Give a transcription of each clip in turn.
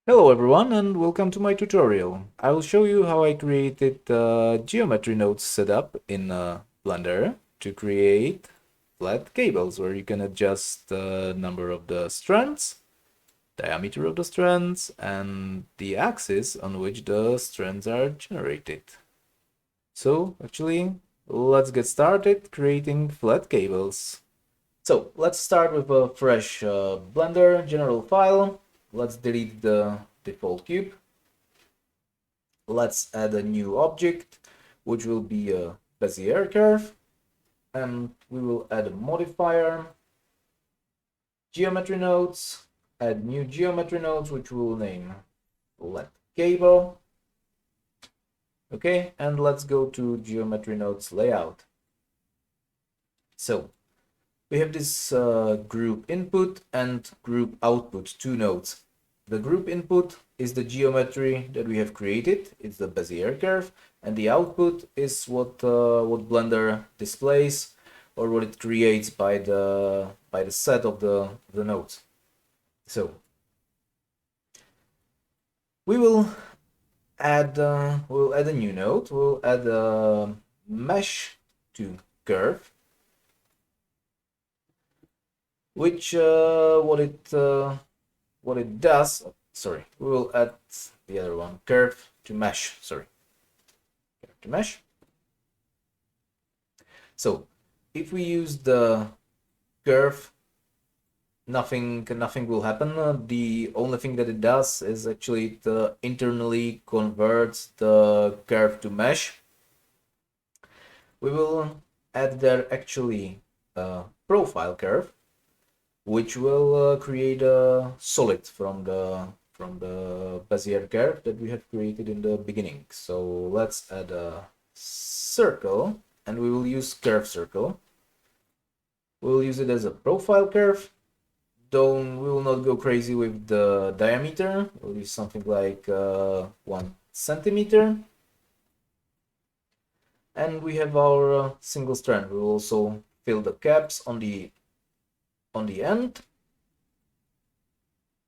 Hello everyone and welcome to my tutorial. I will show you how I created the geometry nodes setup in Blender to create flat cables where you can adjust the number of the strands, diameter of the strands, and the axis on which the strands are generated. So actually, let's get started creating flat cables. So let's start with a fresh Blender general file. Let's delete the default cube. Let's add a new object, which will be a Bezier curve, and we will add a modifier, geometry nodes, add new geometry nodes, which we will name let cable. Okay, and let's go to geometry nodes layout. So we have this group input and group output, two nodes. The group input is the geometry that we have created. It's the Bezier curve, and the output is what Blender displays or what it creates by the set of the nodes. So we'll add a new node. We'll add a mesh to curve, which what it does. Sorry, we will add the other one, curve to mesh. Sorry, curve to mesh. So if we use the curve, nothing will happen. The only thing that it does is actually it internally converts the curve to mesh. We will add there actually a profile curve, which will create a solid from the Bezier curve that we have created in the beginning. So let's add a circle, and we will use curve circle. We'll use it as a profile curve. We will not go crazy with the diameter. We'll use something like 1 centimeter. And we have our single strand. We'll also fill the caps on the end.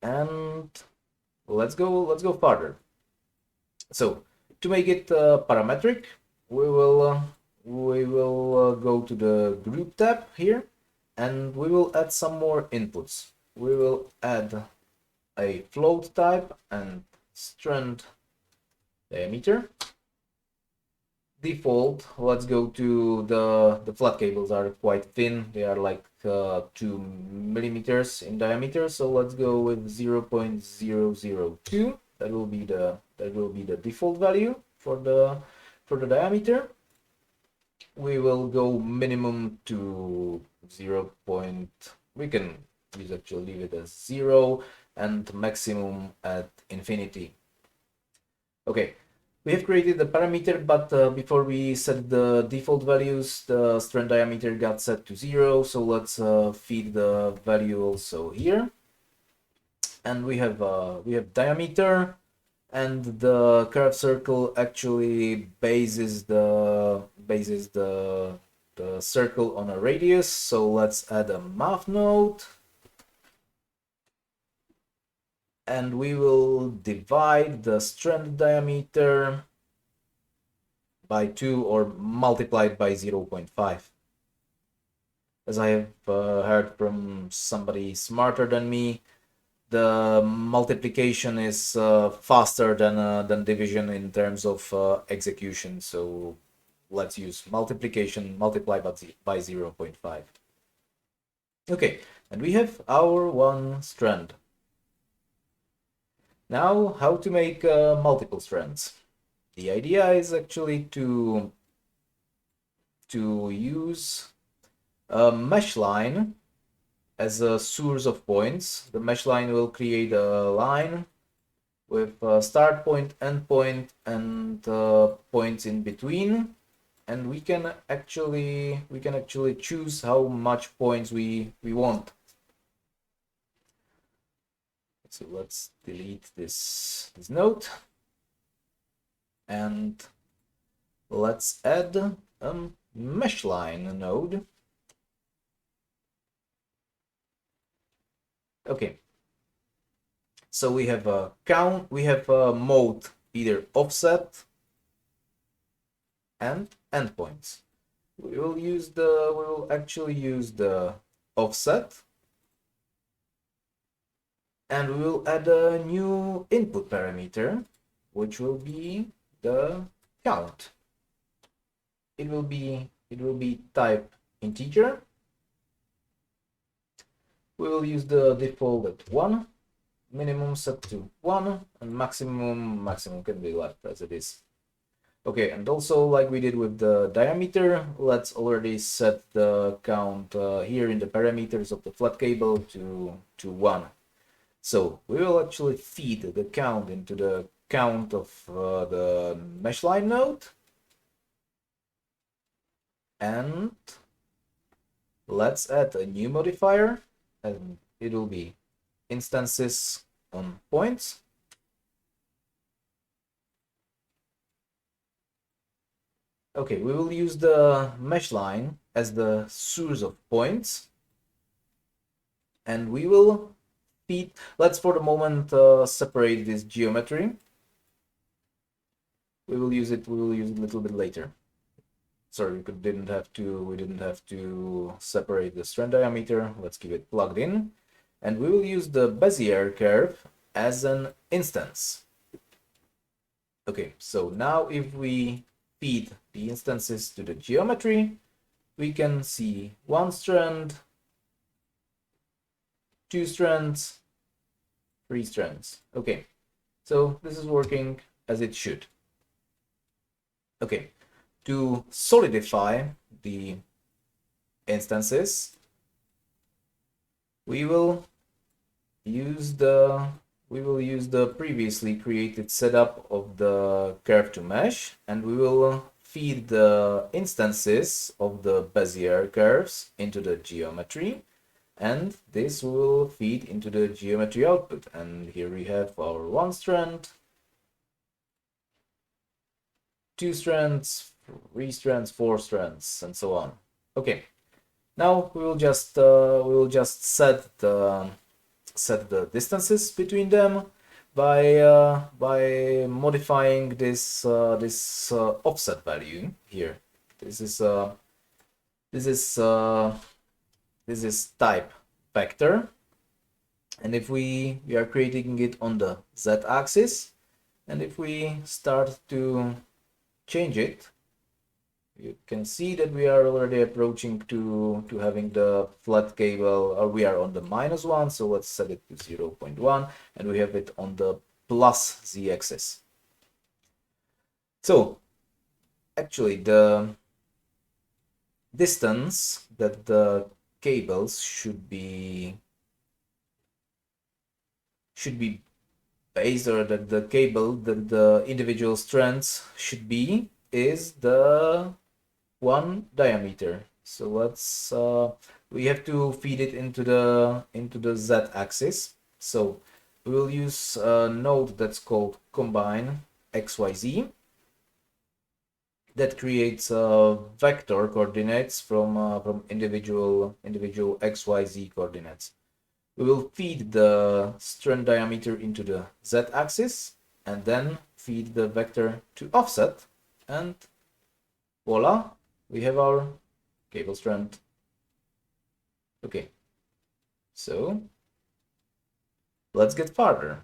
And let's go further. So to make it parametric, we will go to the group tab here, and we will add some more inputs. We will add a float type and strand diameter. Default, let's go to the flat cables are quite thin. They are like 2 millimeters in diameter. So let's go with 0.002. That will be the default value for the diameter. We will go minimum to 0. We can use actually leave it as 0 and maximum at infinity. Okay. We have created the parameter, but before we set the default values, the strand diameter got set to 0. So let's feed the value also here. And we have diameter, and the curve circle actually bases the circle on a radius. So let's add a math node. And we will divide the strand diameter by 2 or multiplied by 0.5. As I have heard from somebody smarter than me, the multiplication is faster than division in terms of execution. So let's use multiplication multiplied by 0.5. Okay, and we have our one strand. Now, how to make multiple strands? The idea is actually to use a mesh line as a source of points. The mesh line will create a line with a start point, end point, and points in between. And we can actually choose how much points we want. So let's delete this node, and let's add a mesh line node. Okay, So we have a count, we have a mode either offset and endpoints. We will actually use the offset, and we will add a new input parameter, which will be the count. It will be type integer. We will use the default at 1, minimum set to 1, and maximum can be left as it is. Okay, and also like we did with the diameter, let's already set the count here in the parameters of the flat cable to 1. So we will actually feed the count into the count of the mesh line node, and let's add a new modifier, and it will be instances on points. Okay, we will use the mesh line as the source of points, and we will feed. Let's for the moment separate this geometry. We will use it a little bit later. Sorry, we didn't have to separate the strand diameter. Let's keep it plugged in, and we will use the Bezier curve as an instance. Okay, so now if we feed the instances to the geometry, we can see 1 strand, 2 strands, 3 strands. Okay, so this is working as it should. Okay, to solidify the instances, we will use the previously created setup of the curve to mesh, and we will feed the instances of the Bezier curves into the geometry, and this will feed into the geometry output. And here we have our 1 strand, 2 strands, 3 strands, 4 strands, and so on. Okay, now we will just set the distances between them by modifying this offset value here. This is type vector, and if we are creating it on the z-axis, and if we start to change it, you can see that we are already approaching to having the flat cable, or we are on the -1, so let's set it to 0.1, and we have it on the plus z-axis. So actually the distance that the cables should be based, or that the individual strands should be, is the 1 diameter. So let's we have to feed it into the z-axis. So we will use a node that's called combine xyz that creates vector coordinates from individual xyz coordinates. We will feed the strand diameter into the z-axis, and then feed the vector to offset, and voila, we have our cable strand. Okay, so let's get further.